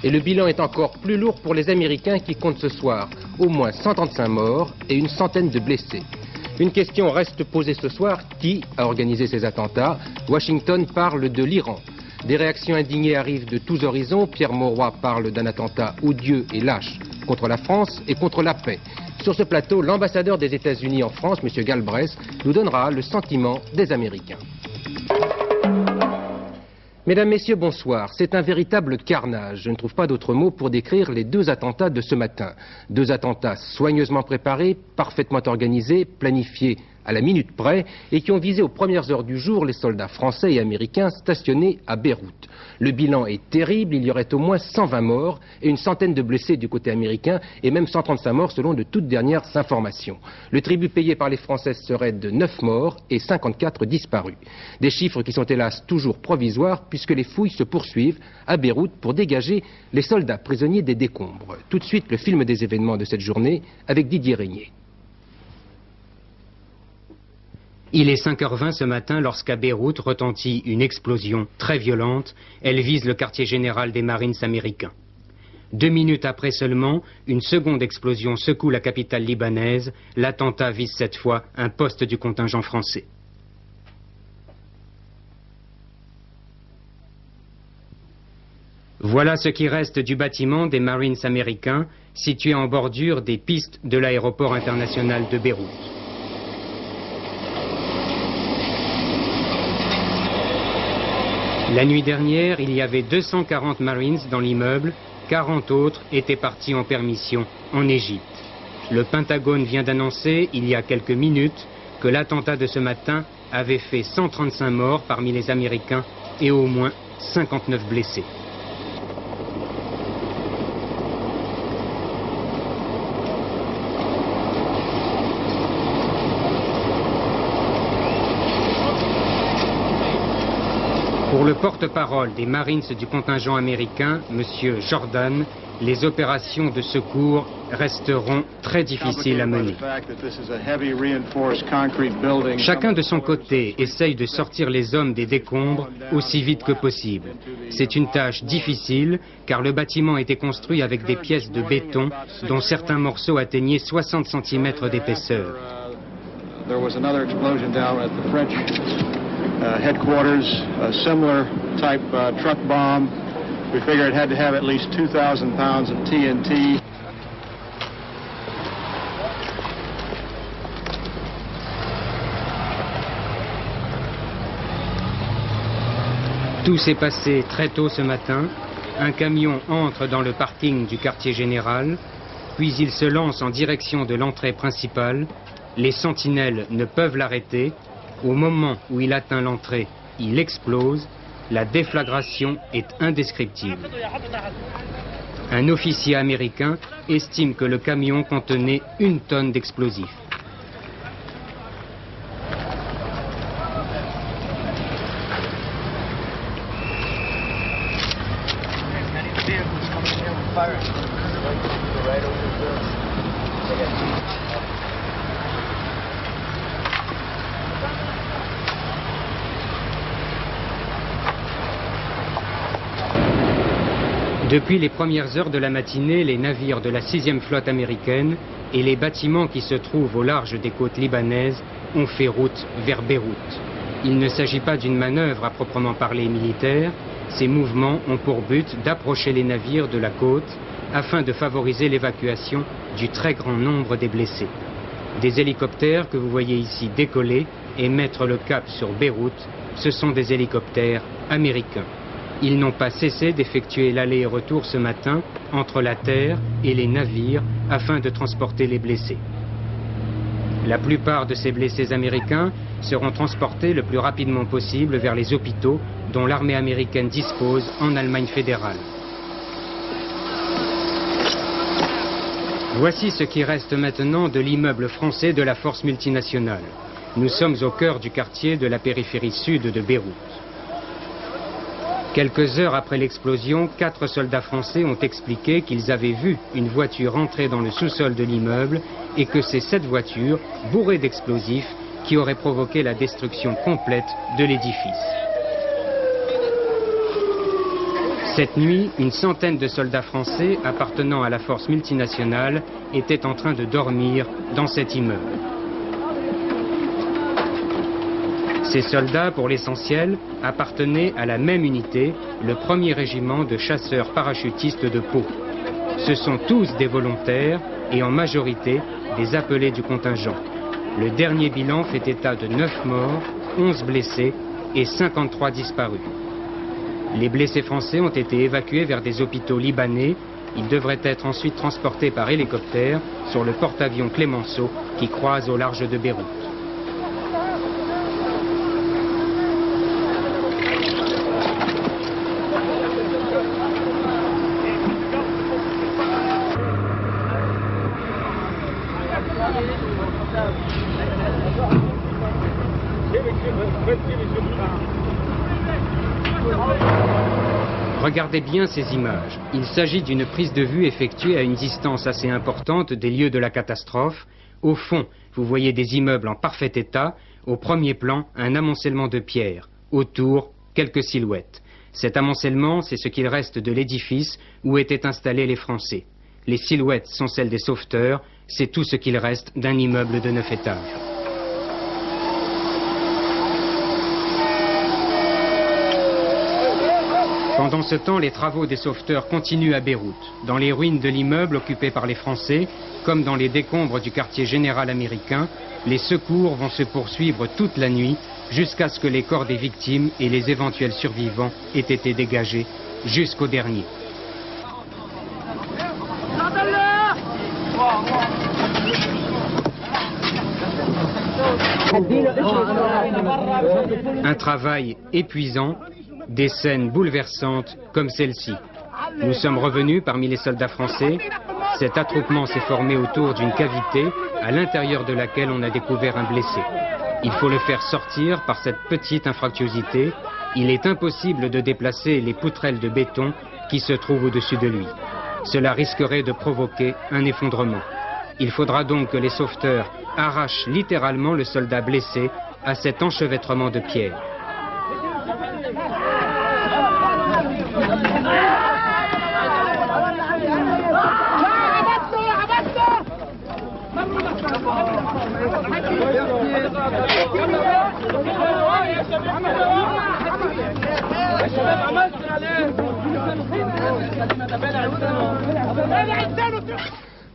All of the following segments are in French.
Et le bilan est encore plus lourd pour les Américains qui comptent ce soir au moins 135 morts et une centaine de blessés. Une question reste posée ce soir, qui a organisé ces attentats? Washington parle de l'Iran. Des réactions indignées arrivent de tous horizons. Pierre Mauroy parle d'un attentat odieux et lâche contre la France et contre la paix. Sur ce plateau, l'ambassadeur des États-Unis en France, M. Galbraith, nous donnera le sentiment des Américains. Mesdames, Messieurs, bonsoir. C'est un véritable carnage. Je ne trouve pas d'autre mot pour décrire les deux attentats de ce matin. Deux attentats soigneusement préparés, parfaitement organisés, planifiés à la minute près et qui ont visé aux premières heures du jour les soldats français et américains stationnés à Beyrouth. Le bilan est terrible, il y aurait au moins 120 morts et une centaine de blessés du côté américain et même 135 morts selon de toutes dernières informations. Le tribut payé par les Français serait de 9 morts et 54 disparus. Des chiffres qui sont hélas toujours provisoires puisque les fouilles se poursuivent à Beyrouth pour dégager les soldats prisonniers des décombres. Tout de suite le film des événements de cette journée avec Didier Régnier. Il est 5h20 ce matin lorsqu'à Beyrouth retentit une explosion très violente. Elle vise le quartier général des Marines américains. 2 minutes après seulement, une seconde explosion secoue la capitale libanaise. L'attentat vise cette fois un poste du contingent français. Voilà ce qui reste du bâtiment des Marines américains, situé en bordure des pistes de l'aéroport international de Beyrouth. La nuit dernière, il y avait 240 Marines dans l'immeuble, 40 autres étaient partis en permission en Égypte. Le Pentagone vient d'annoncer, il y a quelques minutes, que l'attentat de ce matin avait fait 135 morts parmi les Américains et au moins 59 blessés. Pour le porte-parole des Marines du contingent américain, M. Jordan, les opérations de secours resteront très difficiles à mener. Chacun de son côté essaye de sortir les hommes des décombres aussi vite que possible. C'est une tâche difficile car le bâtiment a été construit avec des pièces de béton dont certains morceaux atteignaient 60 cm d'épaisseur. Headquarters, a similar type truck bomb. We figured it had to have at least 2,000 pounds of TNT. Tout s'est passé très tôt ce matin. Un camion entre dans le parking du quartier général, puis il se lance en direction de l'entrée principale. Les sentinelles ne peuvent l'arrêter. Au moment où il atteint l'entrée, il explose. La déflagration est indescriptible. Un officier américain estime que le camion contenait 1 tonne d'explosifs. Depuis les premières heures de la matinée, les navires de la 6e flotte américaine et les bâtiments qui se trouvent au large des côtes libanaises ont fait route vers Beyrouth. Il ne s'agit pas d'une manœuvre à proprement parler militaire. Ces mouvements ont pour but d'approcher les navires de la côte afin de favoriser l'évacuation du très grand nombre des blessés. Des hélicoptères que vous voyez ici décoller et mettre le cap sur Beyrouth, ce sont des hélicoptères américains. Ils n'ont pas cessé d'effectuer l'aller et retour ce matin entre la terre et les navires afin de transporter les blessés. La plupart de ces blessés américains seront transportés le plus rapidement possible vers les hôpitaux dont l'armée américaine dispose en Allemagne fédérale. Voici ce qui reste maintenant de l'immeuble français de la force multinationale. Nous sommes au cœur du quartier de la périphérie sud de Beyrouth. Quelques heures après l'explosion, 4 soldats français ont expliqué qu'ils avaient vu une voiture entrer dans le sous-sol de l'immeuble et que c'est cette voiture, bourrée d'explosifs, qui aurait provoqué la destruction complète de l'édifice. Cette nuit, une centaine de soldats français appartenant à la force multinationale étaient en train de dormir dans cet immeuble. Ces soldats, pour l'essentiel, appartenaient à la même unité, le 1er régiment de chasseurs parachutistes de Pau. Ce sont tous des volontaires et en majorité des appelés du contingent. Le dernier bilan fait état de 9 morts, 11 blessés et 53 disparus. Les blessés français ont été évacués vers des hôpitaux libanais. Ils devraient être ensuite transportés par hélicoptère sur le porte-avions Clemenceau qui croise au large de Beyrouth. Regardez bien ces images. Il s'agit d'une prise de vue effectuée à une distance assez importante des lieux de la catastrophe. Au fond, vous voyez des immeubles en parfait état. Au premier plan, un amoncellement de pierres. Autour, quelques silhouettes. Cet amoncellement, c'est ce qu'il reste de l'édifice où étaient installés les Français. Les silhouettes sont celles des sauveteurs. C'est tout ce qu'il reste d'un immeuble de 9 étages. Pendant ce temps, les travaux des sauveteurs continuent à Beyrouth. Dans les ruines de l'immeuble occupé par les Français, comme dans les décombres du quartier général américain, les secours vont se poursuivre toute la nuit jusqu'à ce que les corps des victimes et les éventuels survivants aient été dégagés jusqu'au dernier. Un travail épuisant, des scènes bouleversantes comme celle-ci. Nous sommes revenus parmi les soldats français. Cet attroupement s'est formé autour d'une cavité à l'intérieur de laquelle on a découvert un blessé. Il faut le faire sortir par cette petite infractuosité. Il est impossible de déplacer les poutrelles de béton qui se trouvent au-dessus de lui. Cela risquerait de provoquer un effondrement. Il faudra donc que les sauveteurs arrachent littéralement le soldat blessé à cet enchevêtrement de pierres.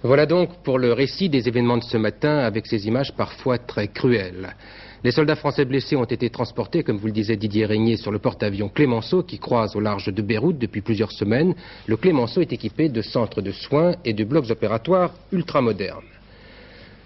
Voilà donc pour le récit des événements de ce matin avec ces images parfois très cruelles. Les soldats français blessés ont été transportés, comme vous le disait Didier Régnier, sur le porte-avions Clemenceau qui croise au large de Beyrouth depuis plusieurs semaines. Le Clemenceau est équipé de centres de soins et de blocs opératoires ultramodernes.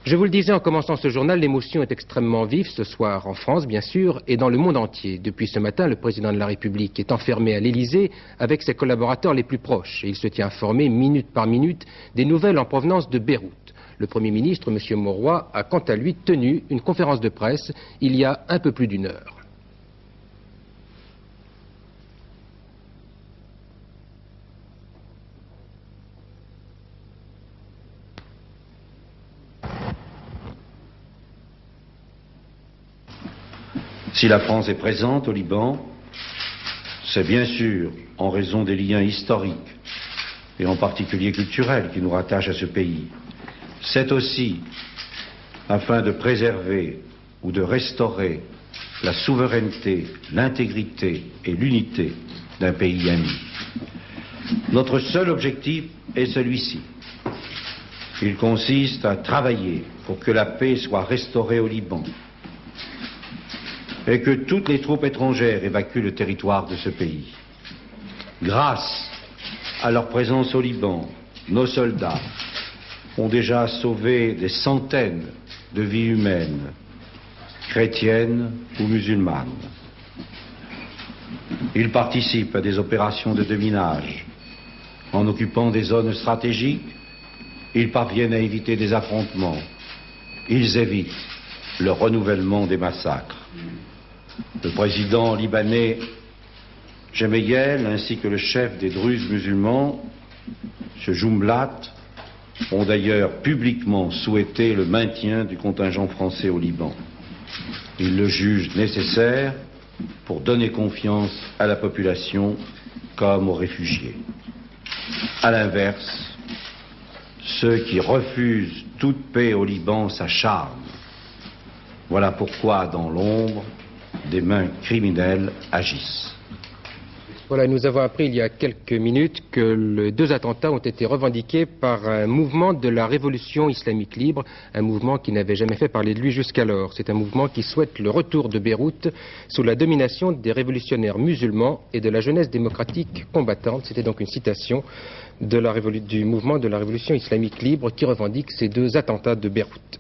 Je vous le disais en commençant ce journal, l'émotion est extrêmement vive ce soir en France, bien sûr, et dans le monde entier. Depuis ce matin, le président de la République est enfermé à l'Élysée avec ses collaborateurs les plus proches. Et il se tient informé, minute par minute, des nouvelles en provenance de Beyrouth. Le Premier ministre, M. Mauroy, a quant à lui tenu une conférence de presse il y a un peu plus d'une heure. Si la France est présente au Liban, c'est bien sûr en raison des liens historiques et en particulier culturels qui nous rattachent à ce pays. C'est aussi afin de préserver ou de restaurer la souveraineté, l'intégrité et l'unité d'un pays ami. Notre seul objectif est celui-ci. Il consiste à travailler pour que la paix soit restaurée au Liban et que toutes les troupes étrangères évacuent le territoire de ce pays. Grâce à leur présence au Liban, nos soldats ont déjà sauvé des centaines de vies humaines, chrétiennes ou musulmanes. Ils participent à des opérations de déminage. En occupant des zones stratégiques, ils parviennent à éviter des affrontements. Ils évitent le renouvellement des massacres. Le président libanais Gemayel ainsi que le chef des Druzes musulmans, M. Jumblat, ont d'ailleurs publiquement souhaité le maintien du contingent français au Liban. Ils le jugent nécessaire pour donner confiance à la population comme aux réfugiés. À l'inverse, ceux qui refusent toute paix au Liban s'acharnent. Voilà pourquoi, dans l'ombre, des mains criminelles agissent. Voilà, nous avons appris il y a quelques minutes que les deux attentats ont été revendiqués par un mouvement de la révolution islamique libre, un mouvement qui n'avait jamais fait parler de lui jusqu'alors. C'est un mouvement qui souhaite le retour de Beyrouth sous la domination des révolutionnaires musulmans et de la jeunesse démocratique combattante. C'était donc une citation du mouvement de la révolution islamique libre qui revendique ces deux attentats de Beyrouth.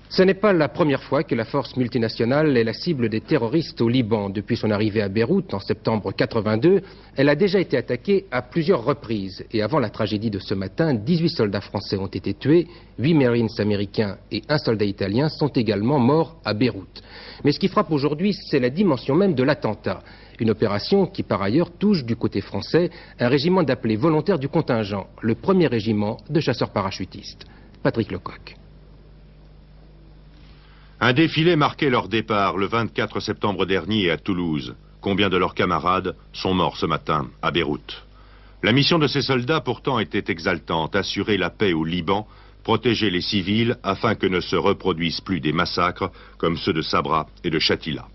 Ce n'est pas la première fois que la force multinationale est la cible des terroristes au Liban. Depuis son arrivée à Beyrouth en septembre 82, elle a déjà été attaquée à plusieurs reprises. Et avant la tragédie de ce matin, 18 soldats français ont été tués, 8 Marines américains et un soldat italien sont également morts à Beyrouth. Mais ce qui frappe aujourd'hui, c'est la dimension même de l'attentat. Une opération qui, par ailleurs, touche du côté français un régiment d'appelés volontaires du contingent, le premier régiment de chasseurs parachutistes. Patrick Lecoq. Un défilé marquait leur départ le 24 septembre dernier à Toulouse. Combien de leurs camarades sont morts ce matin à Beyrouth? La mission de ces soldats pourtant était exaltante, assurer la paix au Liban, protéger les civils afin que ne se reproduisent plus des massacres comme ceux de Sabra et de Shatila.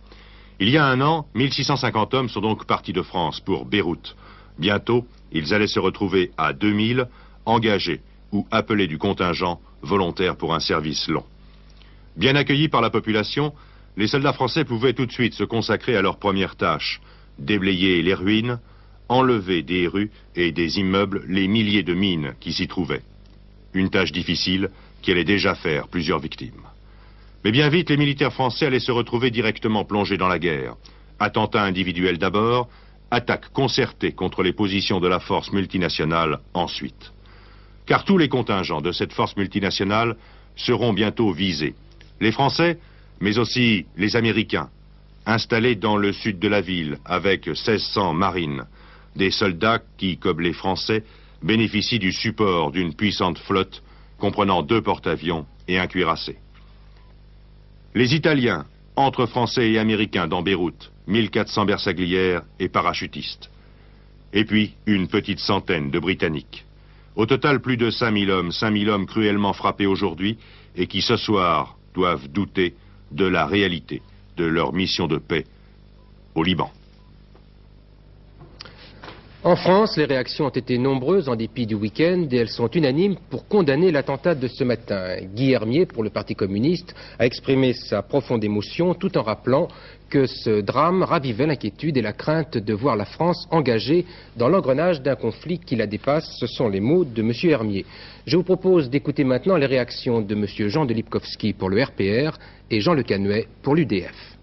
Il y a un an, 1650 hommes sont donc partis de France pour Beyrouth. Bientôt, ils allaient se retrouver à 2000, engagés ou appelés du contingent, volontaires pour un service long. Bien accueillis par la population, les soldats français pouvaient tout de suite se consacrer à leur première tâche, déblayer les ruines, enlever des rues et des immeubles les milliers de mines qui s'y trouvaient. Une tâche difficile qui allait déjà faire plusieurs victimes. Mais bien vite, les militaires français allaient se retrouver directement plongés dans la guerre. Attentats individuels d'abord, attaques concertées contre les positions de la force multinationale ensuite. Car tous les contingents de cette force multinationale seront bientôt visés. Les Français, mais aussi les Américains, installés dans le sud de la ville avec 1600 marines, des soldats qui, comme les Français, bénéficient du support d'une puissante flotte comprenant 2 porte-avions et un cuirassé. Les Italiens, entre Français et Américains dans Beyrouth, 1400 bersaglières et parachutistes. Et puis une petite centaine de Britanniques. Au total, plus de 5000 hommes cruellement frappés aujourd'hui et qui ce soir doivent douter de la réalité de leur mission de paix au Liban. En France, les réactions ont été nombreuses en dépit du week-end et elles sont unanimes pour condamner l'attentat de ce matin. Guy Hermier, pour le Parti communiste, a exprimé sa profonde émotion tout en rappelant que ce drame ravivait l'inquiétude et la crainte de voir la France engagée dans l'engrenage d'un conflit qui la dépasse. Ce sont les mots de M. Hermier. Je vous propose d'écouter maintenant les réactions de M. Jean de Lipkowski pour le RPR et Jean Le Canuet pour l'UDF.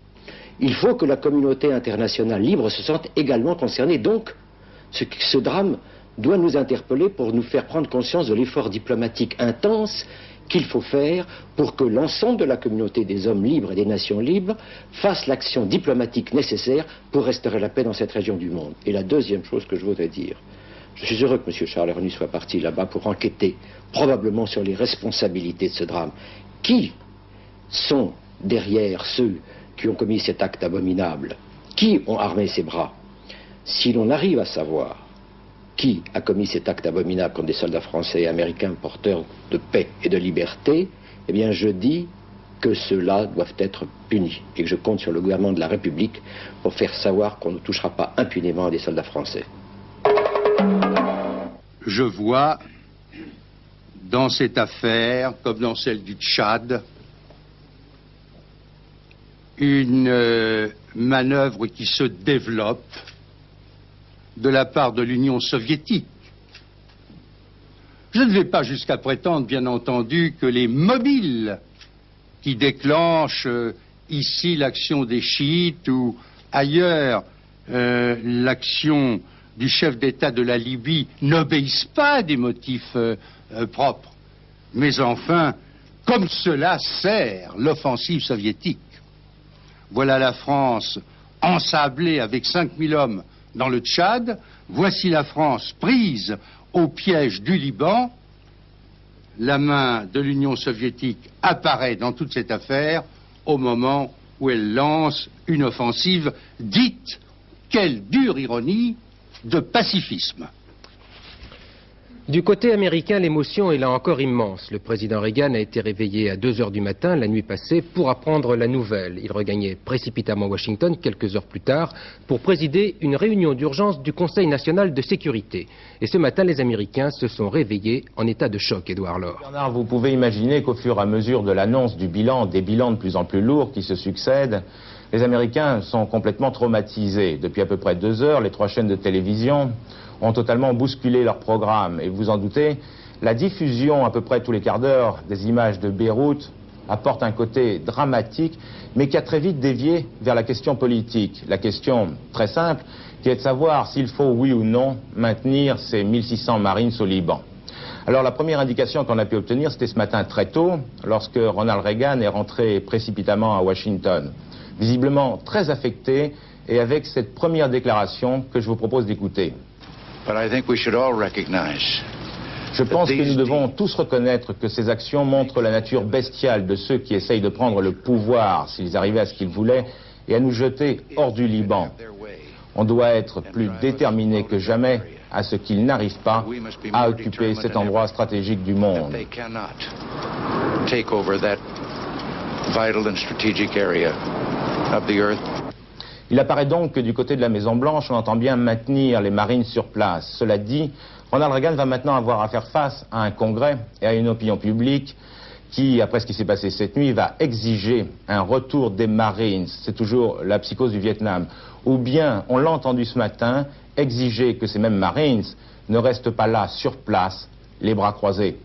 Il faut que la communauté internationale libre se sente également concernée. Donc, ce drame doit nous interpeller pour nous faire prendre conscience de l'effort diplomatique intense qu'il faut faire pour que l'ensemble de la communauté des hommes libres et des nations libres fasse l'action diplomatique nécessaire pour restaurer la paix dans cette région du monde. Et la deuxième chose que je voudrais dire, je suis heureux que M. Charles Hernu soit parti là-bas pour enquêter probablement sur les responsabilités de ce drame. Qui sont derrière ceux qui ont commis cet acte abominable? Qui ont armé ces bras? Si l'on arrive à savoir qui a commis cet acte abominable contre des soldats français et américains porteurs de paix et de liberté, eh bien je dis que ceux-là doivent être punis et que je compte sur le gouvernement de la République pour faire savoir qu'on ne touchera pas impunément à des soldats français. Je vois dans cette affaire, comme dans celle du Tchad, une manœuvre qui se développe de la part de l'Union soviétique. Je ne vais pas jusqu'à prétendre, bien entendu, que les mobiles qui déclenchent ici l'action des chiites ou ailleurs l'action du chef d'État de la Libye n'obéissent pas à des motifs propres. Mais enfin, comme cela sert l'offensive soviétique. Voilà la France ensablée avec 5000 hommes dans le Tchad, voici la France prise au piège du Liban. La main de l'Union soviétique apparaît dans toute cette affaire au moment où elle lance une offensive dite, quelle dure ironie, de pacifisme. Du côté américain, l'émotion est là encore immense. Le président Reagan a été réveillé à 2 heures du matin la nuit passée pour apprendre la nouvelle. Il regagnait précipitamment Washington quelques heures plus tard pour présider une réunion d'urgence du Conseil national de sécurité. Et ce matin, les Américains se sont réveillés en état de choc, Édouard Laure. Bernard, vous pouvez imaginer qu'au fur et à mesure de l'annonce du bilan, des bilans de plus en plus lourds qui se succèdent, les Américains sont complètement traumatisés. Depuis à peu près 2 heures, les 3 chaînes de télévision ont totalement bousculé leur programme. Et vous en doutez, la diffusion à peu près tous les quarts d'heure des images de Beyrouth apporte un côté dramatique, mais qui a très vite dévié vers la question politique. La question très simple, qui est de savoir s'il faut, oui ou non, maintenir ces 1600 Marines au Liban. Alors la première indication qu'on a pu obtenir, c'était ce matin très tôt, lorsque Ronald Reagan est rentré précipitamment à Washington. Visiblement très affecté, et avec cette première déclaration que je vous propose d'écouter. Je pense que nous devons tous reconnaître que ces actions montrent la nature bestiale de ceux qui essayent de prendre le pouvoir, s'ils arrivaient à ce qu'ils voulaient, et à nous jeter hors du Liban. On doit être plus déterminés que jamais à ce qu'ils n'arrivent pas à occuper cet endroit stratégique du monde. Il apparaît donc que du côté de la Maison-Blanche, on entend bien maintenir les Marines sur place. Cela dit, Ronald Reagan va maintenant avoir à faire face à un Congrès et à une opinion publique qui, après ce qui s'est passé cette nuit, va exiger un retour des Marines. C'est toujours la psychose du Vietnam. Ou bien, on l'a entendu ce matin, exiger que ces mêmes Marines ne restent pas là, sur place, les bras croisés.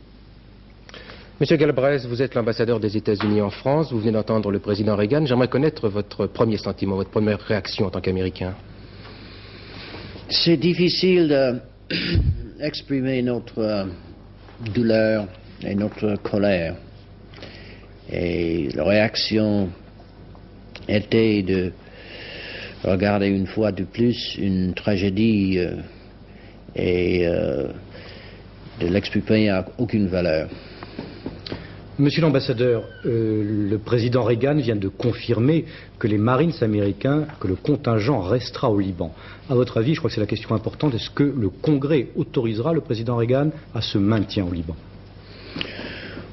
Monsieur Galbraith, vous êtes l'ambassadeur des États-Unis en France, vous venez d'entendre le président Reagan. J'aimerais connaître votre premier sentiment, votre première réaction en tant qu'Américain. C'est difficile d'exprimer notre douleur et notre colère. Et la réaction était de regarder une fois de plus une tragédie et de l'exprimer à aucune valeur. Monsieur l'ambassadeur, le président Reagan vient de confirmer que les Marines américains, que le contingent restera au Liban. À votre avis, je crois que c'est la question importante, est-ce que le Congrès autorisera le président Reagan à ce maintien au Liban?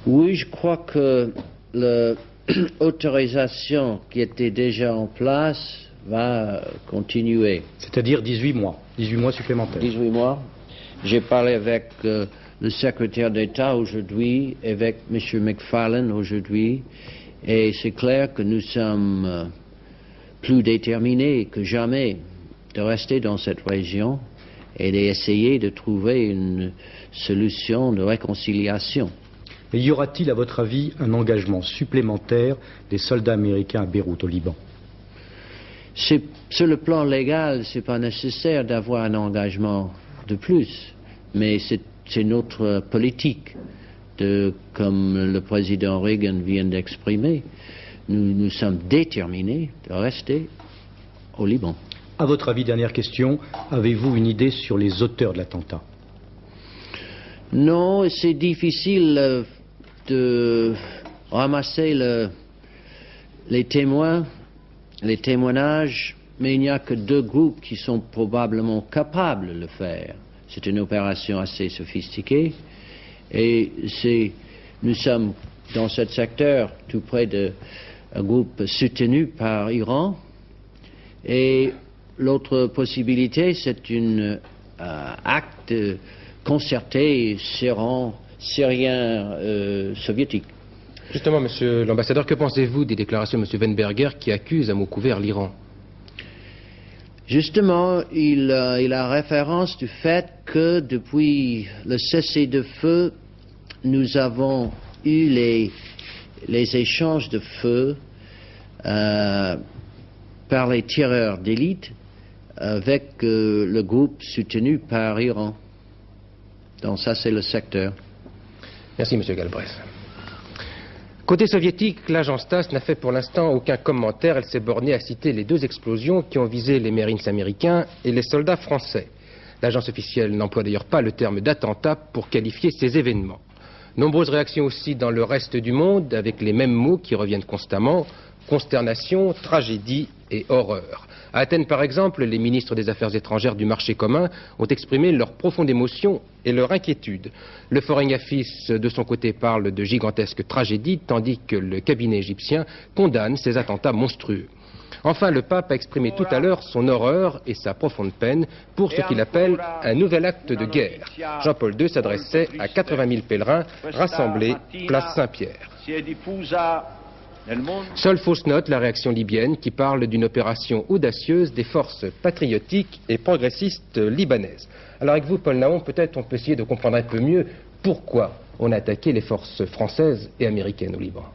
Oui, je crois que l'autorisation qui était déjà en place va continuer. C'est-à-dire 18 mois, 18 mois supplémentaires. 18 mois. J'ai parlé avec le secrétaire d'État aujourd'hui, avec M. McFarlane aujourd'hui, et c'est clair que nous sommes plus déterminés que jamais de rester dans cette région et d'essayer de trouver une solution de réconciliation. Mais y aura-t-il, à votre avis, un engagement supplémentaire des soldats américains à Beyrouth, au Liban? Sur le plan légal, ce n'est pas nécessaire d'avoir un engagement de plus, mais c'est notre politique, comme le président Reagan vient d'exprimer. Nous sommes déterminés de rester au Liban. À votre avis, dernière question, avez-vous une idée sur les auteurs de l'attentat? Non, c'est difficile de ramasser les témoins, les témoignages, mais il n'y a que 2 groupes qui sont probablement capables de le faire. C'est une opération assez sophistiquée et nous sommes dans ce secteur tout près d'un groupe soutenu par l'Iran et l'autre possibilité c'est un acte concerté syrien-soviétique. Justement, monsieur l'ambassadeur, que pensez-vous des déclarations de M. Weinberger qui accuse à mots couverts l'Iran? Justement, il a référence du fait que depuis le cessez-le-feu, nous avons eu les échanges de feu par les tireurs d'élite avec le groupe soutenu par l'Iran. Donc ça, c'est le secteur. Merci, monsieur Galbraith. Côté soviétique, l'agence TASS n'a fait pour l'instant aucun commentaire. Elle s'est bornée à citer les 2 explosions qui ont visé les Marines américains et les soldats français. L'agence officielle n'emploie d'ailleurs pas le terme d'attentat pour qualifier ces événements. Nombreuses réactions aussi dans le reste du monde avec les mêmes mots qui reviennent constamment: consternation, tragédie et horreur. À Athènes, par exemple, les ministres des Affaires étrangères du marché commun ont exprimé leur profonde émotion et leur inquiétude. Le Foreign Office, de son côté, parle de gigantesques tragédies, tandis que le cabinet égyptien condamne ces attentats monstrueux. Enfin, le pape a exprimé tout à l'heure son horreur et sa profonde peine pour ce qu'il appelle un nouvel acte de guerre. Jean-Paul II s'adressait à 80 000 pèlerins rassemblés place Saint-Pierre. Seule fausse note la réaction libyenne qui parle d'une opération audacieuse des forces patriotiques et progressistes libanaises. Alors avec vous, Paul Naon, peut-être on peut essayer de comprendre un peu mieux pourquoi on a attaqué les forces françaises et américaines au Liban.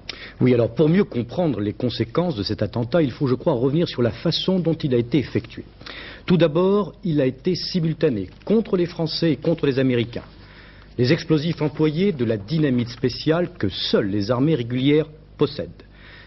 Oui, alors pour mieux comprendre les conséquences de cet attentat, il faut, je crois, revenir sur la façon dont il a été effectué. Tout d'abord, il a été simultané contre les Français et contre les Américains. Les explosifs employés, de la dynamite spéciale que seules les armées régulières possèdent.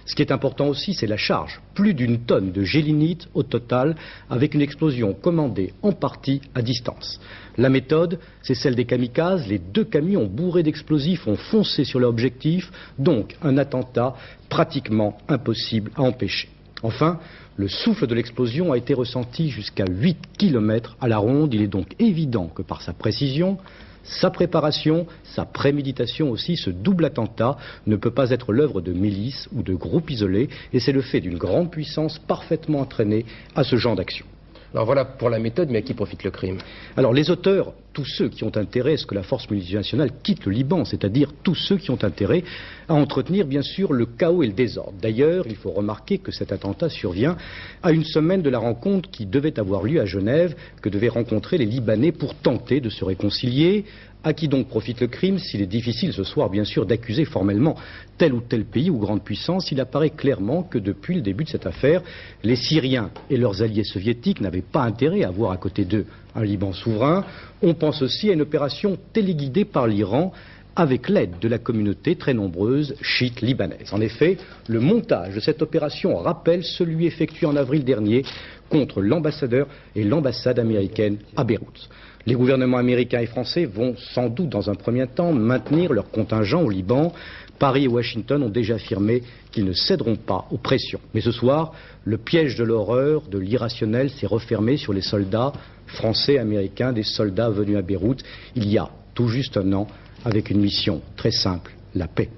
Ce qui est important aussi, c'est la charge. Plus d'1 tonne de gélinite au total, avec une explosion commandée en partie à distance. La méthode, c'est celle des kamikazes. Les 2 camions bourrés d'explosifs ont foncé sur leur objectif, donc un attentat pratiquement impossible à empêcher. Enfin, le souffle de l'explosion a été ressenti jusqu'à 8 km à la ronde. Il est donc évident que par sa précision, sa préparation, sa préméditation aussi, ce double attentat ne peut pas être l'œuvre de milices ou de groupes isolés, et c'est le fait d'une grande puissance parfaitement entraînée à ce genre d'action. Alors voilà pour la méthode, mais à qui profite le crime? Alors les auteurs, tous ceux qui ont intérêt à ce que la force multinationale quitte le Liban, c'est-à-dire tous ceux qui ont intérêt à entretenir bien sûr le chaos et le désordre. D'ailleurs, il faut remarquer que cet attentat survient à 1 semaine de la rencontre qui devait avoir lieu à Genève, que devaient rencontrer les Libanais pour tenter de se réconcilier. À qui donc profite le crime? S'il est difficile ce soir, bien sûr, d'accuser formellement tel ou tel pays ou grande puissance, il apparaît clairement que depuis le début de cette affaire, les Syriens et leurs alliés soviétiques n'avaient pas intérêt à avoir à côté d'eux un Liban souverain. On pense aussi à une opération téléguidée par l'Iran avec l'aide de la communauté très nombreuse chiite libanaise. En effet, le montage de cette opération rappelle celui effectué en avril dernier contre l'ambassadeur et l'ambassade américaine à Beyrouth. Les gouvernements américains et français vont sans doute dans un premier temps maintenir leur contingent au Liban. Paris et Washington ont déjà affirmé qu'ils ne céderont pas aux pressions. Mais ce soir, le piège de l'horreur, de l'irrationnel s'est refermé sur les soldats français et américains, des soldats venus à Beyrouth il y a tout juste 1 an, avec une mission très simple, la paix.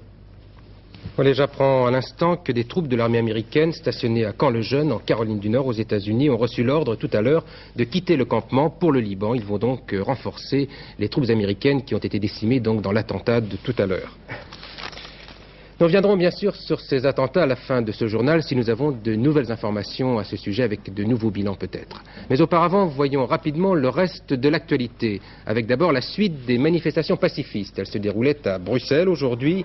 Voilà, j'apprends à l'instant que des troupes de l'armée américaine stationnées à Camp-le-Jeune, en Caroline du Nord, aux États-Unis, ont reçu l'ordre tout à l'heure de quitter le campement pour le Liban. Ils vont donc renforcer les troupes américaines qui ont été décimées donc dans l'attentat de tout à l'heure. Nous reviendrons bien sûr sur ces attentats à la fin de ce journal si nous avons de nouvelles informations à ce sujet avec de nouveaux bilans peut-être. Mais auparavant, voyons rapidement le reste de l'actualité avec d'abord la suite des manifestations pacifistes. Elles se déroulaient à Bruxelles aujourd'hui.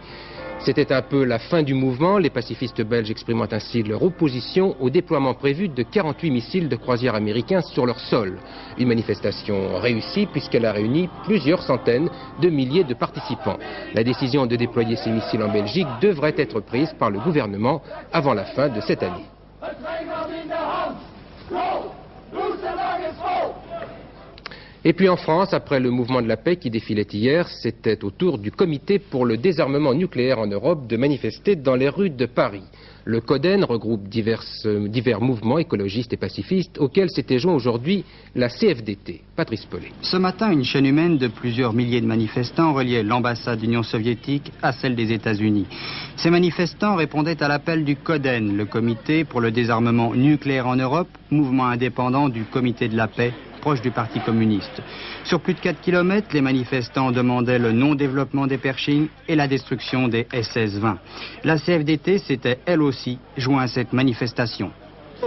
C'était un peu la fin du mouvement, les pacifistes belges exprimant ainsi leur opposition au déploiement prévu de 48 missiles de croisière américains sur leur sol. Une manifestation réussie puisqu'elle a réuni plusieurs centaines de milliers de participants. La décision de déployer ces missiles en Belgique devrait être prise par le gouvernement avant la fin de cette année. Et puis en France, après le mouvement de la paix qui défilait hier, c'était au tour du comité pour le désarmement nucléaire en Europe de manifester dans les rues de Paris. Le CODEN regroupe divers mouvements écologistes et pacifistes auxquels s'était joint aujourd'hui la CFDT. Patrice Paulet. Ce matin, une chaîne humaine de plusieurs milliers de manifestants reliait l'ambassade d'Union soviétique à celle des États-Unis. Ces manifestants répondaient à l'appel du CODEN, le comité pour le désarmement nucléaire en Europe, mouvement indépendant du comité de la paix proche du Parti communiste. Sur plus de 4 km, les manifestants demandaient le non-développement des Pershing et la destruction des SS-20. La CFDT s'était elle aussi joint à cette manifestation.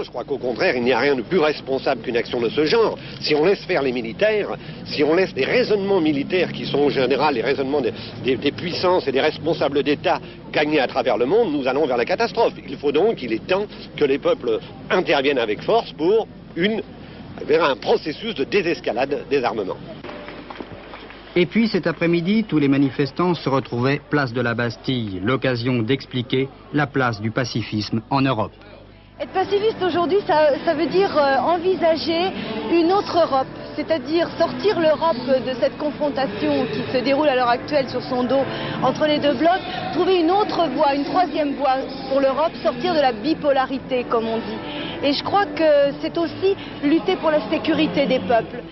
Je crois qu'au contraire, il n'y a rien de plus responsable qu'une action de ce genre. Si on laisse faire les militaires, si on laisse des raisonnements militaires qui sont en général les raisonnements des puissances et des responsables d'État gagner à travers le monde, nous allons vers la catastrophe. Il est temps que les peuples interviennent avec force pour vers un processus de désescalade des armements. Et puis cet après-midi, tous les manifestants se retrouvaient place de la Bastille, l'occasion d'expliquer la place du pacifisme en Europe. Être pacifiste aujourd'hui, ça veut dire envisager une autre Europe, c'est-à-dire sortir l'Europe de cette confrontation qui se déroule à l'heure actuelle sur son dos entre les deux blocs, trouver une autre voie, une troisième voie pour l'Europe, sortir de la bipolarité comme on dit. Et je crois que c'est aussi lutter pour la sécurité des peuples.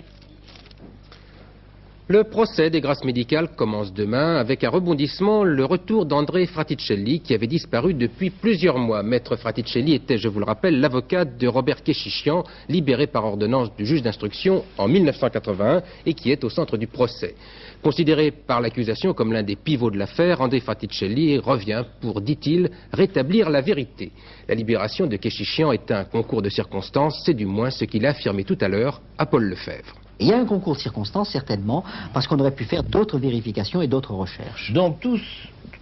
Le procès des grâces médicales commence demain avec un rebondissement, le retour d'André Fraticelli qui avait disparu depuis plusieurs mois. Maître Fraticelli était, je vous le rappelle, l'avocat de Robert Keshichian, libéré par ordonnance du juge d'instruction en 1981 et qui est au centre du procès. Considéré par l'accusation comme l'un des pivots de l'affaire, André Fraticelli revient pour, dit-il, rétablir la vérité. La libération de Keshichian est un concours de circonstances, c'est du moins ce qu'il a affirmé tout à l'heure à Paul Lefebvre. Il y a un concours de circonstances, certainement, parce qu'on aurait pu faire d'autres vérifications et d'autres recherches. Donc tout ce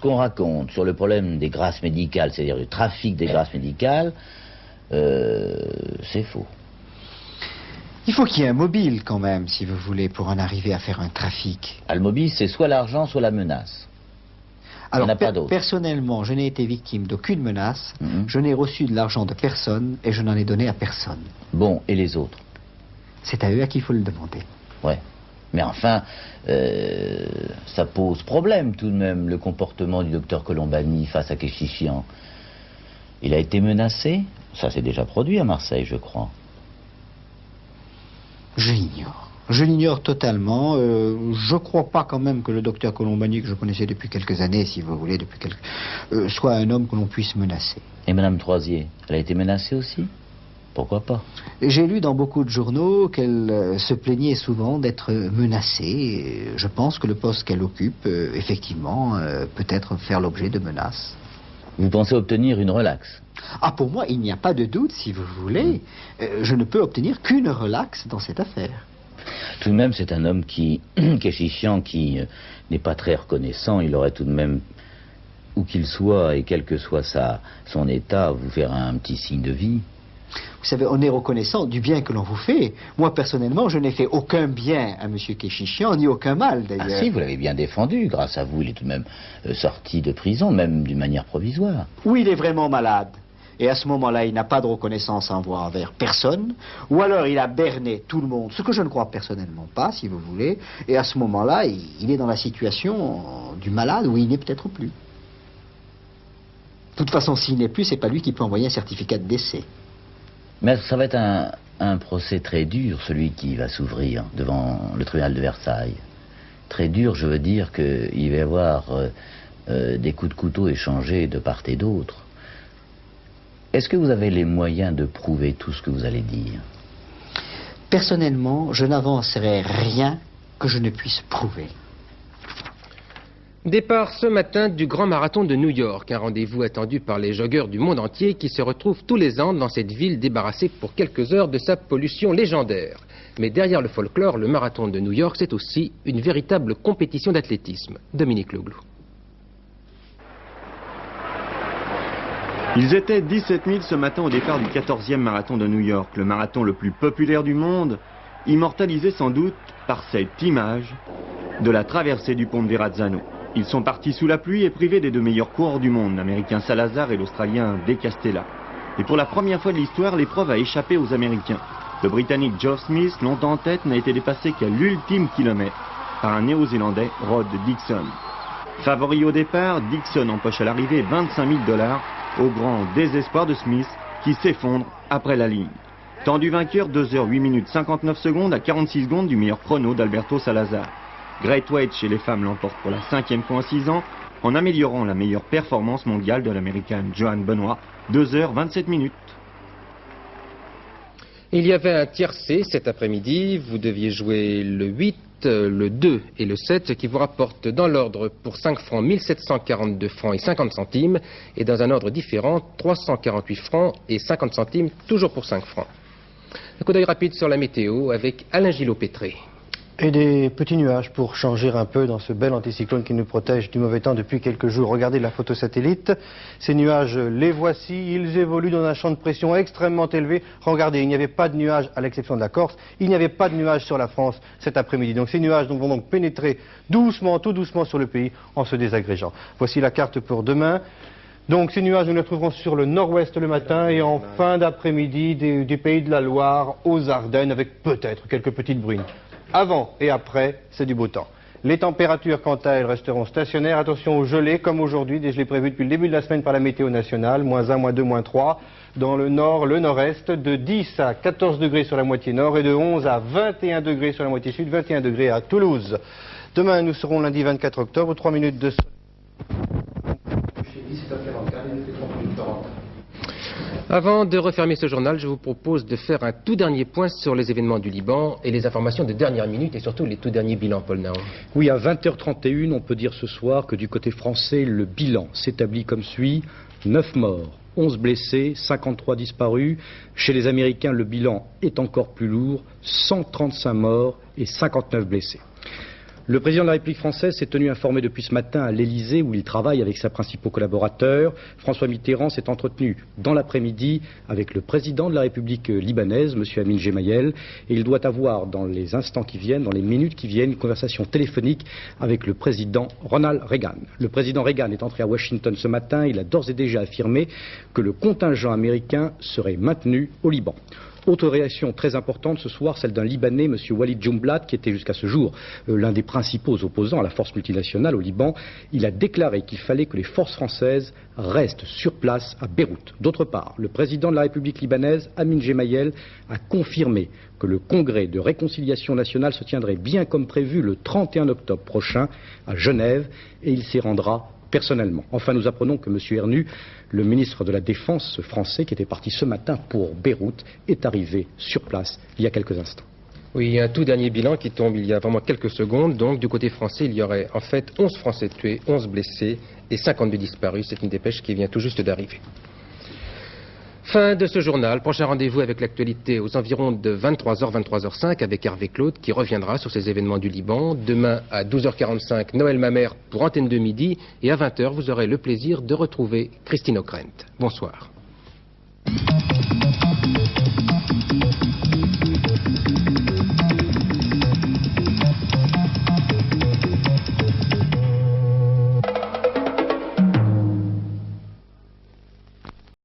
qu'on raconte sur le problème des grâces médicales, c'est-à-dire le trafic des grâces médicales, c'est faux. Il faut qu'il y ait un mobile, quand même, si vous voulez, pour en arriver à faire un trafic. Le mobile, c'est soit l'argent, soit la menace. Alors, personnellement, je n'ai été victime d'aucune menace, je n'ai reçu de l'argent de personne et je n'en ai donné à personne. Bon, et les autres? C'est à eux à qui il faut le demander. Ouais. Mais enfin, ça pose problème tout de même, le comportement du docteur Colombani face à Keshichian. Il a été menacé. Ça s'est déjà produit à Marseille, je crois. Je l'ignore. Je l'ignore totalement. Je crois pas quand même que le docteur Colombani, que je connaissais depuis quelques années, si vous voulez, soit un homme que l'on puisse menacer. Et Madame Troisier, elle a été menacée aussi? Pourquoi pas? J'ai lu dans beaucoup de journaux qu'elle se plaignait souvent d'être menacée. Je pense que le poste qu'elle occupe, effectivement, peut être faire l'objet de menaces. Vous pensez obtenir une relaxe? Ah, pour moi, il n'y a pas de doute, si vous voulez. Je ne peux obtenir qu'une relaxe dans cette affaire. Tout de même, c'est un homme Keshichian, qui n'est pas très reconnaissant. Il aurait tout de même, où qu'il soit, et quel que soit son état, vous faire un petit signe de vie. Vous savez, on est reconnaissant du bien que l'on vous fait. Moi, personnellement, je n'ai fait aucun bien à M. Keshichian, ni aucun mal, d'ailleurs. Ah si, vous l'avez bien défendu. Grâce à vous, il est tout de même sorti de prison, même d'une manière provisoire. Oui, il est vraiment malade. Et à ce moment-là, il n'a pas de reconnaissance envers personne. Ou alors, il a berné tout le monde, ce que je ne crois personnellement pas, si vous voulez. Et à ce moment-là, il est dans la situation du malade où il n'est peut-être plus. De toute façon, s'il n'est plus, c'est pas lui qui peut envoyer un certificat de décès. Mais ça va être un procès très dur, celui qui va s'ouvrir devant le tribunal de Versailles. Très dur, je veux dire qu'il va y avoir des coups de couteau échangés de part et d'autre. Est-ce que vous avez les moyens de prouver tout ce que vous allez dire? Personnellement, je n'avancerai rien que je ne puisse prouver. Départ ce matin du Grand Marathon de New York, un rendez-vous attendu par les joggeurs du monde entier qui se retrouvent tous les ans dans cette ville débarrassée pour quelques heures de sa pollution légendaire. Mais derrière le folklore, le Marathon de New York, c'est aussi une véritable compétition d'athlétisme. Dominique Leglou. Ils étaient 17 000 ce matin au départ du 14e marathon de New York, le marathon le plus populaire du monde, immortalisé sans doute par cette image de la traversée du pont de Verrazzano. Ils sont partis sous la pluie et privés des deux meilleurs coureurs du monde, l'Américain Salazar et l'Australien De Castella. Et pour la première fois de l'histoire, l'épreuve a échappé aux Américains. Le Britannique Geoff Smith, longtemps en tête, n'a été dépassé qu'à l'ultime kilomètre par un Néo-Zélandais, Rod Dixon. Favori au départ, Dixon empoche à l'arrivée 25 000 $, au grand désespoir de Smith, qui s'effondre après la ligne. Temps du vainqueur, 2 h 8 minutes 59 secondes à 46 secondes du meilleur chrono d'Alberto Salazar. Great Weight chez les femmes l'emporte pour la 5e fois en 6 ans, en améliorant la meilleure performance mondiale de l'américaine Johanne Benoît, 2 h 27 minutes. Il y avait un tiercé cet après-midi, vous deviez jouer le 8, le 2 et le 7, ce qui vous rapporte dans l'ordre pour 5 francs 1742 francs et 50 centimes, et dans un ordre différent 348 francs et 50 centimes, toujours pour 5 francs. Un coup d'œil rapide sur la météo avec Alain Gillot-Pétré. Et des petits nuages pour changer un peu dans ce bel anticyclone qui nous protège du mauvais temps depuis quelques jours. Regardez la photo satellite. Ces nuages, les voici. Ils évoluent dans un champ de pression extrêmement élevé. Regardez, il n'y avait pas de nuages à l'exception de la Corse. Il n'y avait pas de nuages sur la France cet après-midi. Donc ces nuages vont donc pénétrer doucement, tout doucement sur le pays en se désagrégeant. Voici la carte pour demain. Donc ces nuages, nous les trouverons sur le nord-ouest le matin et en fin d'après-midi du pays de la Loire aux Ardennes avec peut-être quelques petites bruines. Avant et après, c'est du beau temps. Les températures, quant à elles, resteront stationnaires. Attention aux gelées, comme aujourd'hui, des gelées prévues depuis le début de la semaine par la météo nationale. -1, -2, -3. Dans le nord, le nord-est, de 10 à 14 degrés sur la moitié nord et de 11 à 21 degrés sur la moitié sud, 21 degrés à Toulouse. Demain, nous serons lundi 24 octobre, 3 minutes de soleil. Avant de refermer ce journal, je vous propose de faire un tout dernier point sur les événements du Liban et les informations de dernière minute et surtout les tout derniers bilans, Paul Naon. Oui, à 20h31, on peut dire ce soir que du côté français, le bilan s'établit comme suit: 9 morts, 11 blessés, 53 disparus. Chez les Américains, le bilan est encore plus lourd: 135 morts et 59 blessés. Le président de la République française s'est tenu informé depuis ce matin à l'Élysée, où il travaille avec ses principaux collaborateurs. François Mitterrand s'est entretenu dans l'après-midi avec le président de la République libanaise, M. Amin Gemayel, et il doit avoir dans les instants qui viennent, dans les minutes qui viennent, une conversation téléphonique avec le président Ronald Reagan. Le président Reagan est entré à Washington ce matin. Il a d'ores et déjà affirmé que le contingent américain serait maintenu au Liban. Autre réaction très importante ce soir, celle d'un Libanais, M. Walid Jumblat, qui était jusqu'à ce jour l'un des principaux opposants à la force multinationale au Liban. Il a déclaré qu'il fallait que les forces françaises restent sur place à Beyrouth. D'autre part, le président de la République libanaise, Amin Gemayel, a confirmé que le congrès de réconciliation nationale se tiendrait bien comme prévu le 31 octobre prochain à Genève, et il s'y rendra personnellement. Enfin, nous apprenons que M. Ernu, le ministre de la Défense français, qui était parti ce matin pour Beyrouth, est arrivé sur place il y a quelques instants. Oui, il y a un tout dernier bilan qui tombe il y a vraiment quelques secondes. Donc, du côté français, il y aurait en fait 11 Français tués, 11 blessés et 52 disparus. C'est une dépêche qui vient tout juste d'arriver. Fin de ce journal. Prochain rendez-vous avec l'actualité aux environs de 23h, 23h05 avec Hervé Claude qui reviendra sur ces événements du Liban. Demain à 12h45, Noël Mamère pour Antenne de Midi. Et à 20h, vous aurez le plaisir de retrouver Christine O'Krent. Bonsoir.